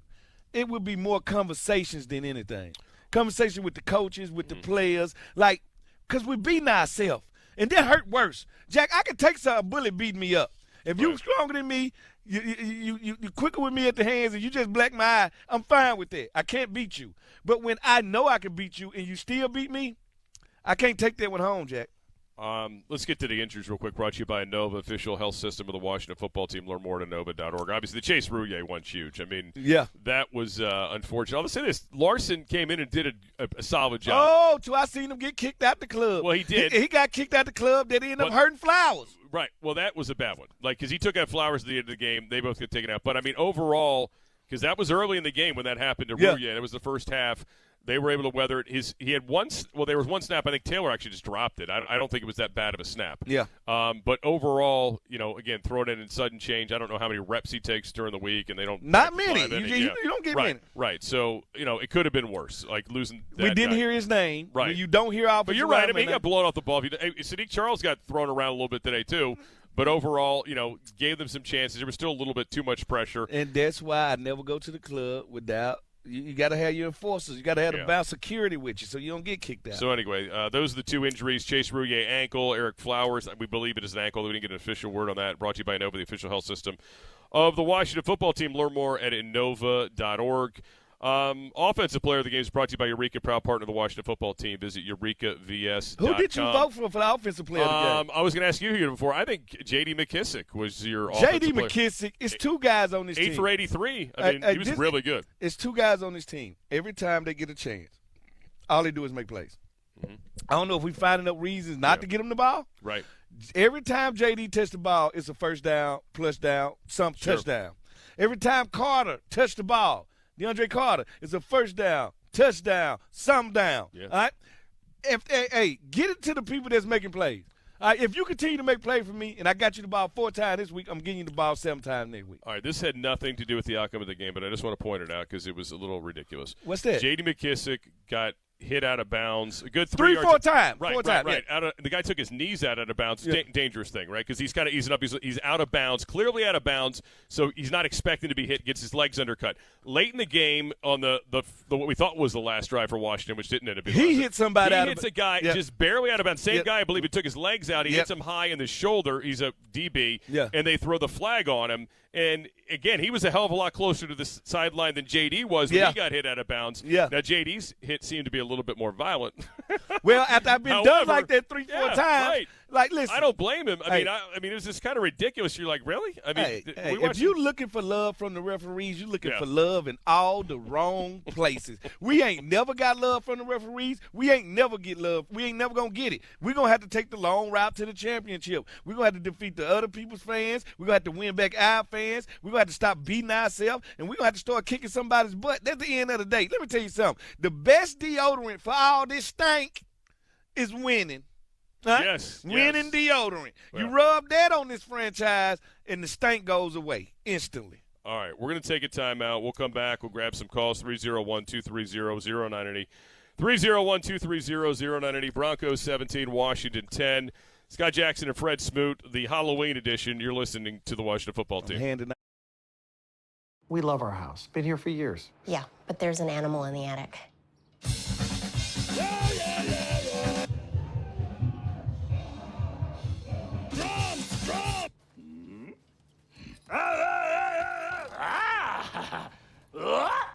it will be more conversations than anything. Conversation with the coaches, with the players, like, because we're beating ourselves. And that hurt worse. Jack, I can take a bullet beating me up. If you're stronger than me, you quicker with me at the hands, and you just black my eye, I'm fine with that. I can't beat you. But when I know I can beat you and you still beat me, I can't take that one home, Jack. Let's get to the injuries real quick. Brought to you by Nova, official health system of the Washington football team. Learn more at nova.org. Obviously, the Chase Rouillet one's huge. I mean, that was unfortunate. I'll say this. Larson came in and did a solid job. Oh, till I seen him get kicked out the club. Well, he did. He got kicked out the club. Then he ended up hurting Flowers. Right. Well, that was a bad one. Like, because he took out Flowers at the end of the game. They both got taken out. But, I mean, overall, because that was early in the game when that happened to Rouillet. It was the first half. They were able to weather it. He had there was one snap. I think Taylor actually just dropped it. I don't think it was that bad of a snap. Yeah. But overall, again, throwing it in sudden change. I don't know how many reps he takes during the week, and they don't. Not many. You don't get many. Right. So it could have been worse. Like losing. We didn't hear his name. Right. You don't hear our. But you're right. I mean, he got blown off the ball. Sadiq Charles got thrown around a little bit today too. But overall, gave them some chances. There was still a little bit too much pressure. And that's why I never go to the club without. You got to have your enforcers. You got to have the bounce security with you so you don't get kicked out. So anyway, those are the two injuries. Chase Rouillet, ankle. Eric Flowers, we believe it is an ankle. We didn't get an official word on that. Brought to you by Nova, the official health system of the Washington football team. Learn more at innova.org. Offensive player of the game is brought to you by Eureka, proud partner of the Washington football team. Visit EurekaVS.com. Who did you vote for the offensive player of the game? I was going to ask you here before. I think J.D. McKissick was your offensive player. J.D. McKissick, it's two guys on this team. 8 for 83. I mean, he was really good. It's two guys on this team. Every time they get a chance, all they do is make plays. Mm-hmm. I don't know if we find enough reasons not to get him the ball. Right. Every time J.D. touched the ball, it's a first down, plus down, touchdown. Every time Carter touched the ball, DeAndre Carter is a first down, touchdown, some down. Yeah. All right? Get it to the people that's making plays. All right? If you continue to make plays for me and I got you the ball 4 times this week, I'm getting you the ball 7 times next week. All right, this had nothing to do with the outcome of the game, but I just want to point it out because it was a little ridiculous. What's that? J.D. McKissick got hit out of bounds. A good 4 times. Right, 4 times. Right. Yeah. The guy took his knees out of bounds. Dangerous thing, right? Because he's kind of easing up. He's out of bounds, clearly out of bounds. So he's not expecting to be hit. Gets his legs undercut. Late in the game, on the what we thought was the last drive for Washington, which didn't end up being. He hit somebody. He hits a guy just barely out of bounds. Same guy, I believe, he took his legs out. He hits him high in the shoulder. He's a DB. Yeah. And they throw the flag on him. And, again, he was a hell of a lot closer to the sideline than J.D. was when he got hit out of bounds. Yeah. Now, J.D.'s hit seemed to be a little bit more violent. Well, after I've been done like that 3-4 times, right. like, listen. I don't blame him. I mean, it was just kind of ridiculous. You're like, really? I mean, if you're looking for love from the referees, you're looking for love in all the wrong places. We ain't never got love from the referees. We ain't never get love. We ain't never going to get it. We're going to have to take the long route to the championship. We're going to have to defeat the other people's fans. We're going to have to win back our fans. We're going to have to stop beating ourselves, and we're going to have to start kicking somebody's butt. That's the end of the day. Let me tell you something. The best deodorant for all this stank is winning. Huh? Yes. Winning deodorant. Well, you rub that on this franchise, and the stank goes away instantly. All right, we're going to take a timeout. We'll come back. We'll grab some calls, 301-230-0980. 301-230-0980. Broncos 17, Washington 10. Scott Jackson and Fred Smoot, the Halloween edition. You're listening to the Washington football team. We love our house. Been here for years. Yeah, but there's an animal in the attic.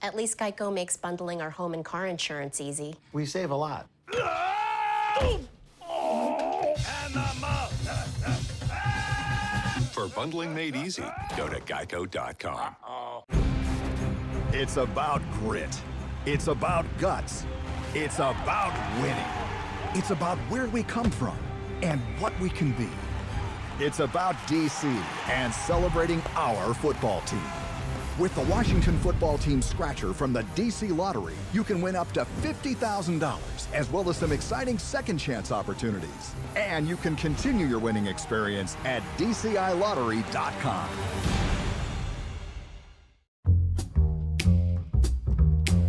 At least Geico makes bundling our home and car insurance easy. We save a lot. For bundling made easy. Go to geico.com. It's about grit. It's about guts. It's about winning. It's about where we come from and what we can be. It's about DC and celebrating our football team. With the Washington football team scratcher from the DC Lottery, you can win up to $50,000, as well as some exciting second chance opportunities. And you can continue your winning experience at DCILottery.com.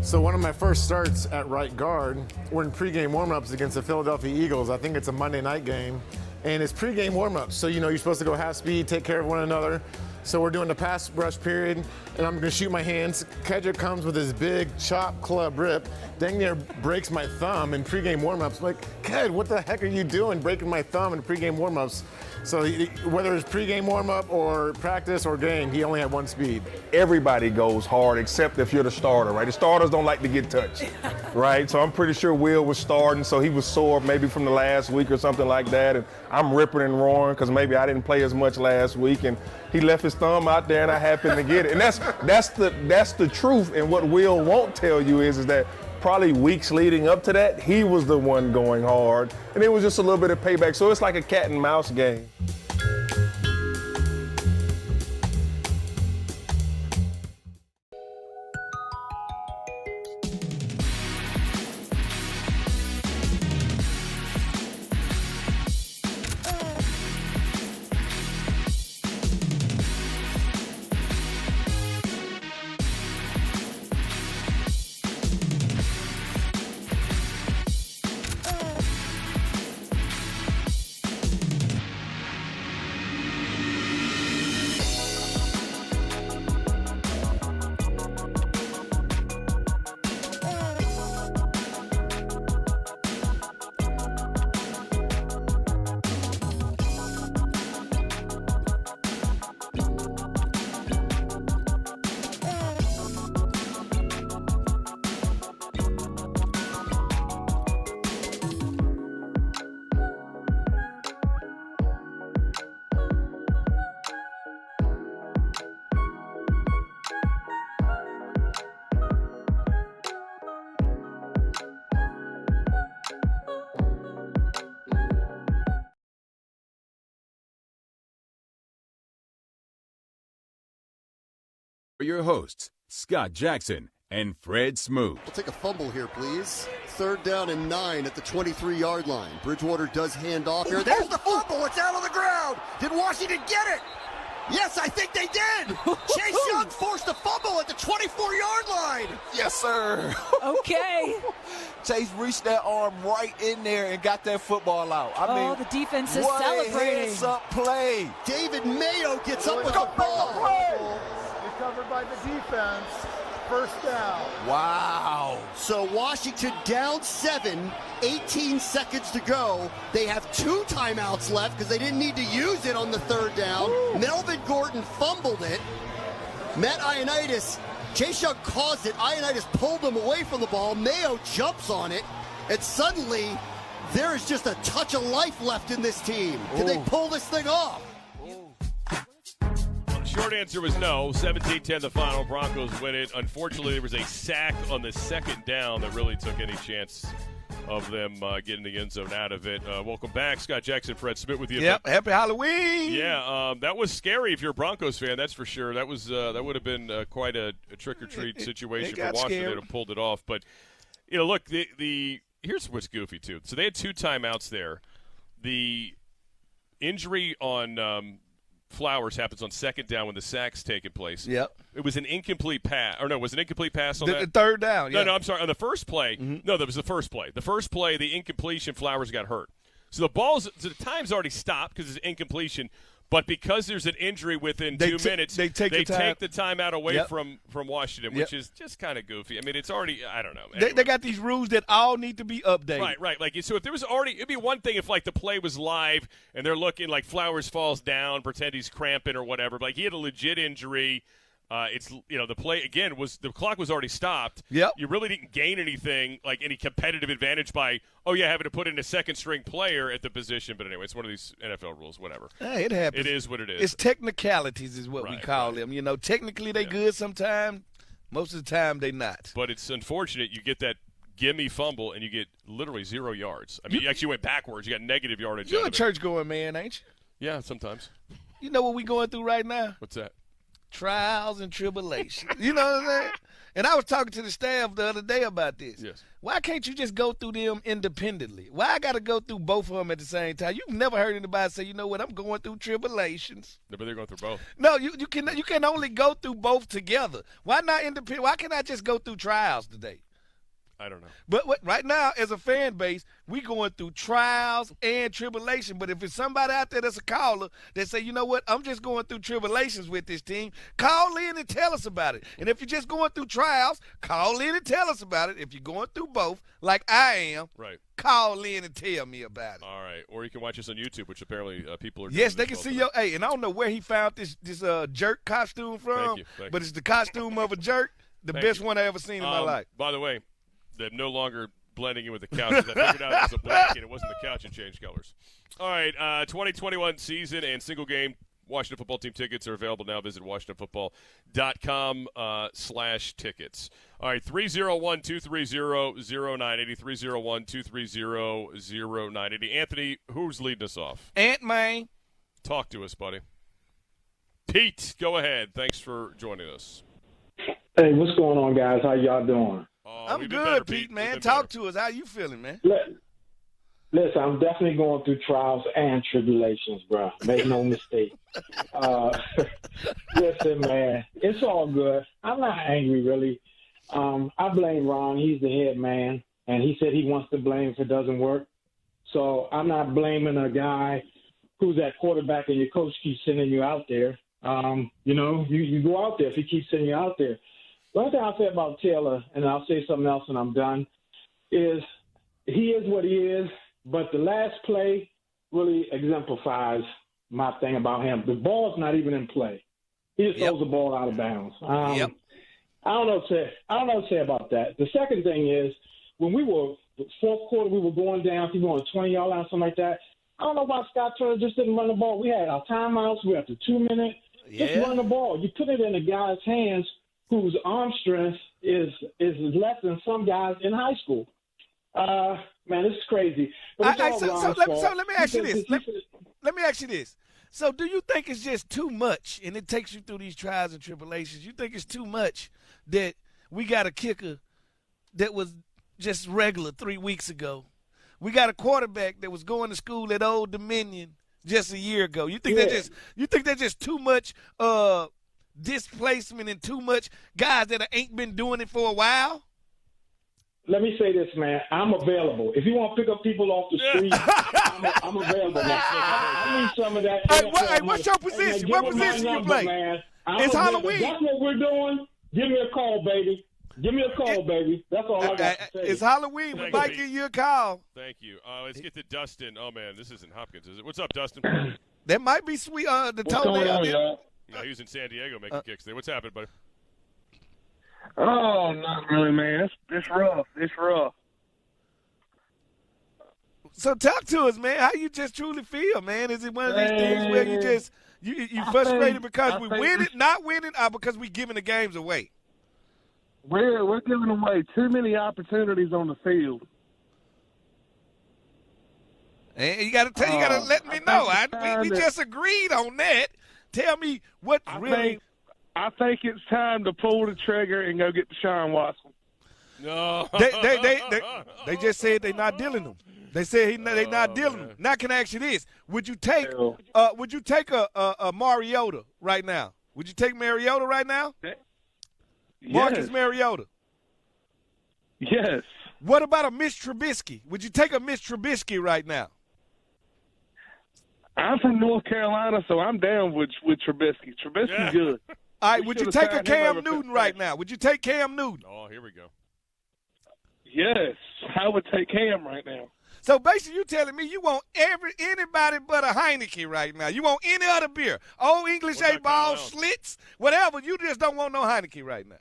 So one of my first starts at right guard, we're in pregame warmups against the Philadelphia Eagles. I think it's a Monday night game. And it's pregame warmups. So, you're supposed to go half speed, take care of one another. So we're doing the pass rush period, and I'm going to shoot my hands. Kedrick comes with his big chop club rip. Dang near breaks my thumb in pregame warmups. Like, Ked, what the heck are you doing breaking my thumb in pregame warmups? So whether it's pregame warmup or practice or game, he only had one speed. Everybody goes hard except if you're the starter, right? The starters don't like to get touched, right? So I'm pretty sure Will was starting, so he was sore maybe from the last week or something like that. And I'm ripping and roaring because maybe I didn't play as much last week, and he left his thumb out there and I happened to get it. And that's the truth. And what Will won't tell you is that probably weeks leading up to that, he was the one going hard, and it was just a little bit of payback. So it's like a cat and mouse game. Your hosts, Scott Jackson and Fred Smoot. We'll take a fumble here, please. 3rd down and 9 at the 23-yard line. Bridgewater does hand off here. There's the fumble. It's out on the ground. Did Washington get it? Yes, I think they did. Chase Young forced a fumble at the 24-yard line. Yes, sir. Okay. Chase reached that arm right in there and got that football out. I mean, the defense is what celebrating. A heads-up play. David Mayo gets up with the ball. Covered by the defense. 1st down. Wow. So Washington down 7, 18 seconds to go. They have 2 timeouts left because they didn't need to use it on the 3rd down. Woo. Melvin Gordon fumbled it. Matt Ioannidis, Chase Young caused it. Ioannidis pulled him away from the ball. Mayo jumps on it. And suddenly, there is just a touch of life left in this team. Can they pull this thing off? Short answer was no. 17-10 the final. Broncos win it. Unfortunately, there was a sack on the 2nd down that really took any chance of them getting the end zone out of it. Welcome back. Scott Jackson, Fred Smith with you. Yep, happy Halloween. Yeah, that was scary if you're a Broncos fan, that's for sure. That was that would have been quite a trick-or-treat situation for Washington to pulled it off. But, look, here's what's goofy, too. So they had 2 timeouts there. The injury on Flowers happens on 2nd down when the sack's taking place. Yep. It was an incomplete pass. Or no, was it an incomplete pass on the 3rd down. No, I'm sorry. On the first play. Mm-hmm. No, that was the first play. The first play, the incompletion, Flowers got hurt. So the time's already stopped because it's incompletion. But because there's an injury within 2 minutes, they take the timeout away from Washington, which is just kind of goofy. I mean, it's already, I don't know. Anyway. They got these rules that all need to be updated. Right. Like, so if there was already, it'd be one thing if, like, the play was live and they're looking like Flowers falls down, pretend he's cramping or whatever. But, like, he had a legit injury. It's the play again the clock was already stopped. Yep. You really didn't gain anything like any competitive advantage by having to put in a second string player at the position. But anyway, it's one of these NFL rules. Whatever. Hey, it happens. It is what it is. It's technicalities, is what we call them. Technically they good sometimes. Most of the time they not. But it's unfortunate you get that gimme fumble and you get literally 0 yards. I mean, you actually went backwards. You got negative yardage. You're a church going man, ain't you? Yeah, sometimes. You know what we going through right now? What's that? Trials and tribulations. You know what I'm saying? And I was talking to the staff the other day about this. Yes. Why can't you just go through them independently? Why I got to go through both of them at the same time? You've never heard anybody say, you know what, I'm going through tribulations. No, but they're going through both. No, you can only go through both together. Why not independent? Why can't I just go through trials today? I don't know. But right now, as a fan base, we going through trials and tribulation. But if it's somebody out there that's a caller that say, you know what, I'm just going through tribulations with this team, call in and tell us about it. And if you're just going through trials, call in and tell us about it. If you're going through both, like I am, right, call in and tell me about it. All right. Or you can watch us on YouTube, which apparently people are doing. Yes, they can see your. Hey, and I don't know where he found this jerk costume from, Thank you. but it's the costume of a jerk. The best one I ever seen in my life. By the way, they're no longer blending in with the couches. I figured out it was a blanket. It wasn't the couch. It changed colors. All right, 2021 season and single game Washington football team tickets are available now. Visit WashingtonFootball.com/tickets. All right, 301-230-0980, 301-230-0980. Anthony, who's leading us off? Ant-Man. Talk to us, buddy. Pete, go ahead. Thanks for joining us. Hey, what's going on, guys? How y'all doing? I'm good, Pete, man. Talk to us. How you feeling, man? Listen, I'm definitely going through trials and tribulations, bro. Make no mistake. Listen, man, it's all good. I'm not angry, really. I blame Ron. He's the head man, and he said he wants to blame if it doesn't work. So I'm not blaming a guy who's at quarterback and your coach keeps sending you out there. You go out there if he keeps sending you out there. One thing I'll say about Taylor, and I'll say something else and I'm done, is he is what he is, but the last play really exemplifies my thing about him. The ball's not even in play. He just throws the ball out of bounds. I don't know what to say about that. The second thing is, when we were fourth quarter, we were going down, we were on a 20-yard line, something like that. I don't know why Scott Turner just didn't run the ball. We had our timeouts. We had the 2 minute. Just run the ball. You put it in a guy's hands whose arm strength is less than some guys in high school. Man, this is crazy. But so let me ask you this. Let me ask you this. So do you think it's just too much, and it takes you through these trials and tribulations, you think it's too much that we got a kicker that was just regular 3 weeks ago? We got a quarterback that was going to school at Old Dominion just a year ago. You think that's just too much displacement and too much guys that ain't been doing it for a while? Let me say this, man. I'm available. If you want to pick up people off the street, I'm available. I need some of that. Hey, what's your position? What position you play? It's Halloween. That's what we're doing. Give me a call, baby. Give me a call, baby. That's all I got to say. It's Halloween. We might give you a call. Thank you. Let's get to Dustin. Oh, man, this isn't Hopkins, is it? What's up, Dustin? That might be sweet. The toenail. No, he was in San Diego making kicks there. What's happening, buddy? Oh, not really, man. It's rough. It's rough. So talk to us, man. How you just truly feel, man? Is it one of these things where you just you frustrated because we not winning, or because we giving the games away? We're giving away too many opportunities on the field. And you got to let me know. We just agreed on that. Tell me what really. I think it's time to pull the trigger and go get Deshaun Watson. No, they just said they're not dealing them. They said they're not dealing them. Now, can I ask you this? Would you take a Mariota right now? Would you take Mariota right now? Yes. Marcus Mariota. Yes. What about a Mitch Trubisky? Would you take a Mitch Trubisky right now? I'm from North Carolina, so I'm down with Trubisky. Trubisky's good. All right, would you take a Cam Newton right now? Would you take Cam Newton? Oh, here we go. Yes, I would take Cam right now. So basically, you telling me you want anybody but a Heineken right now. You want any other beer, Old English 8-Ball, Schlitz, whatever. You just don't want no Heineken right now.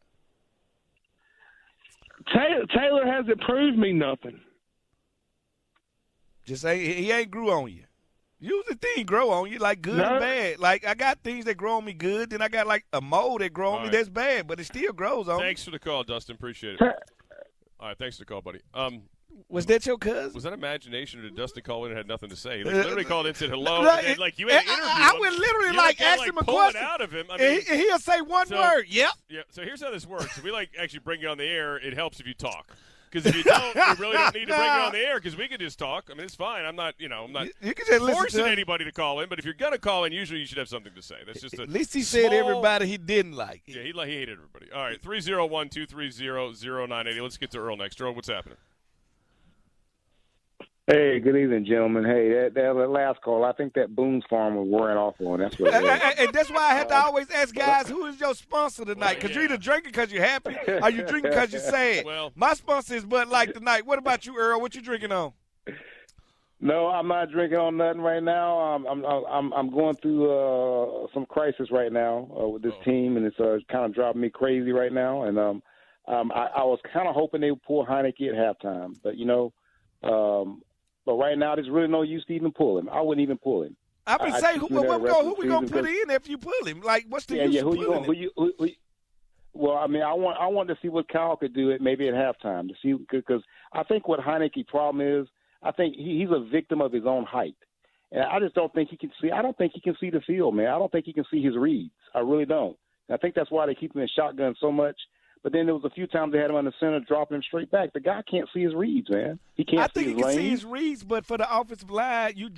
Taylor hasn't proved me nothing. Just he ain't grew on you. Usually things grow on you, like good and bad. Like, I got things that grow on me good, then I got, like, a mold that grow on me that's bad, but it still grows on me. Thanks for the call, Dustin. Appreciate it. All right, thanks for the call, buddy. Was that your cousin? Was that imagination, or did Dustin call in and had nothing to say? He literally called in and said hello, Like, and then, like, you had an interview. I would literally, like, ask him a question. Out of him. I mean, and he'll say one word, yep. Yeah, so here's how this works. If we, like, actually bring you on the air, it helps if you talk. Because if you don't, you really don't need to bring you on the air because we can just talk. I mean, it's fine. I'm not, you can just forcing anybody to call in. But if you're going to call in, usually you should have something to say. That's just at least he said everybody he didn't like. Yeah, he hated everybody. All right, 301-230-0980. Let's get to Earl next. Earl, what's happening? Hey, good evening, gentlemen. Hey, that last call, I think that Boone's Farm was wearing off on. That's what it was. And that's why I have to always ask guys, who is your sponsor tonight? Because you're either drinking because you're happy or you're drinking because you're sad. My sponsor is Bud Light tonight. What about you, Earl? What you drinking on? No, I'm not drinking on nothing right now. I'm going through some crisis right now with this team, and it's kind of driving me crazy right now. And I was kind of hoping they would pull Heineke at halftime, but but right now, there's really no use to even pull him. I wouldn't even pull him. I've been saying, who we gonna put in if you pull him? Like, what's the use of pulling him? Well, I mean, I want to see what Kyle could do maybe at halftime to see, because I think what Heineke's problem is, I think he's a victim of his own height, and I just don't think he can see. I don't think he can see the field, man. I don't think he can see his reads. I really don't. And I think that's why they keep him in shotgun so much. But then there was a few times they had him on the center, dropping him straight back. The guy can't see his reads, man. He can't see his I think he can lanes. see his reads, but for the offensive line, you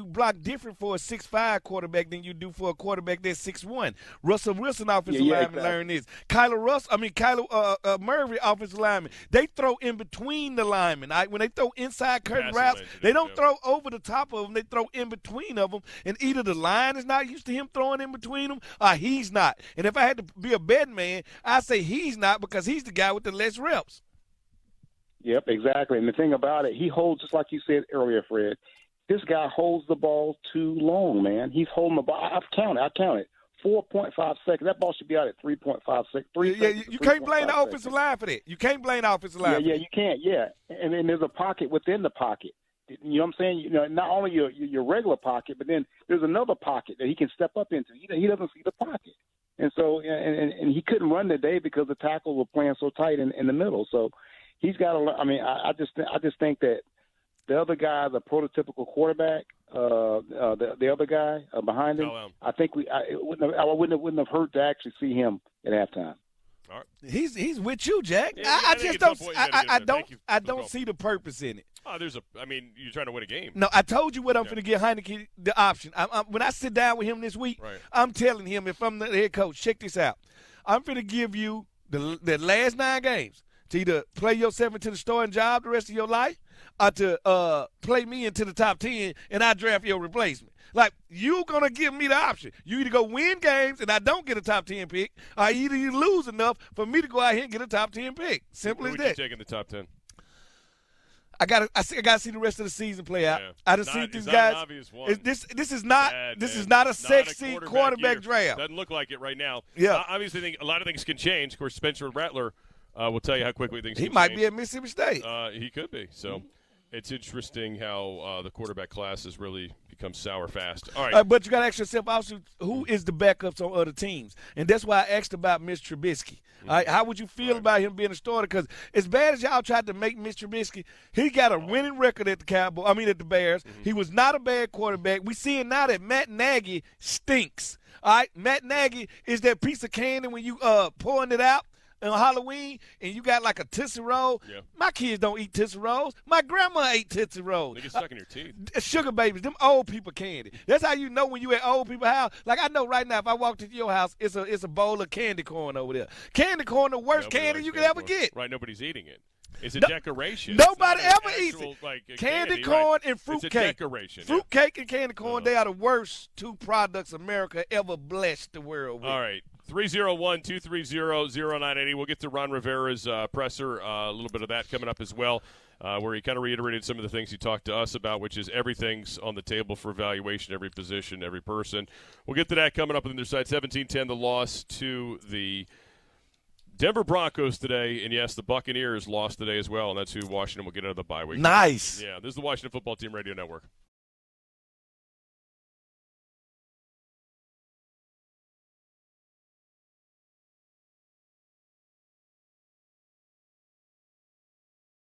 block different for a 6'5" quarterback than you do for a quarterback that's 6'1". Russell Wilson offensive lineman learned this. Kyler Murray offensive lineman, they throw in between the linemen. When they throw inside curtain routes, they don't throw over the top of them. They throw in between of them, and either the line is not used to him throwing in between them, or he's not. And if I had to be a betting man, I say he's not, because he's the guy with the less reps. Yep, exactly. And the thing about it, he holds, just like you said earlier, Fred, this guy holds the ball too long, man. He's holding the ball. I counted. 4.5 seconds. That ball should be out at 3.5 seconds. You can't blame the offensive line for that. You can't blame the offensive line. Yeah, you can't. Yeah, and then there's a pocket within the pocket. You know what I'm saying? Not only your regular pocket, but then there's another pocket that he can step up into. He doesn't see the pocket. And so, and he couldn't run today because the tackles were playing so tight in the middle. So he's got to. I mean, I just think that the other guy is a prototypical quarterback. The other guy behind him, I think it wouldn't have hurt to actually see him at halftime. All right. He's with you, Jack. Yeah, I just don't see the purpose in it. Oh, you're trying to win a game. No, I told you what I'm going to give Heineke the option. When I sit down with him this week, I'm telling him, if I'm the head coach, check this out. I'm going to give you the last 9 games to either play yourself into the starting job the rest of your life, or to play me into the top 10 and I draft your replacement. Like, you're going to give me the option. You either go win games and I don't get a top 10 pick, or either you lose enough for me to go out here and get a top 10 pick. Simple as that. Who would you take in the top 10? I gotta see the rest of the season play out. Yeah. I just see these guys. This is not a sexy quarterback draft. Doesn't look like it right now. Yeah, obviously, think a lot of things can change. Of course, Spencer Rattler will tell you how quickly things. He might be at Mississippi State. He could be. So it's interesting how the quarterback class has really become sour fast. All right, but you got to ask yourself also, who is the backups on other teams, and that's why I asked about Mr. Trubisky. All right, how would you feel about him being a starter? Because as bad as y'all tried to make Mr. Trubisky, he got a winning record at the Bears. He was not a bad quarterback. We seeing now that Matt Nagy stinks. All right, Matt Nagy is that piece of candy when you pouring it out on Halloween and you got like a Tootsie Roll. Yeah. My kids don't eat Tootsie Rolls. My grandma ate Tootsie Rolls. They get stuck in your teeth. Sugar babies, them old people candy. That's how you know when you at old people's house. Like, I know right now if I walked into your house, it's a bowl of candy corn over there. Candy corn, the worst candy you could ever get. Right, nobody's eating it. It's a decoration. Nobody ever eats it. Candy corn and fruit cake. It's a decoration. Fruit cake and candy corn, they are the worst 2 products America ever blessed the world with. All right. 301-230-0980. We'll get to Ron Rivera's presser, a little bit of that coming up as well. where he kind of reiterated some of the things he talked to us about, which is everything's on the table for evaluation, every position, every person. We'll get to that coming up on the other side. 17-10, the loss to the Denver Broncos today, and yes, the Buccaneers lost today as well, and that's who Washington will get out of the bye week. Nice. Yeah, this is the Washington Football Team Radio Network.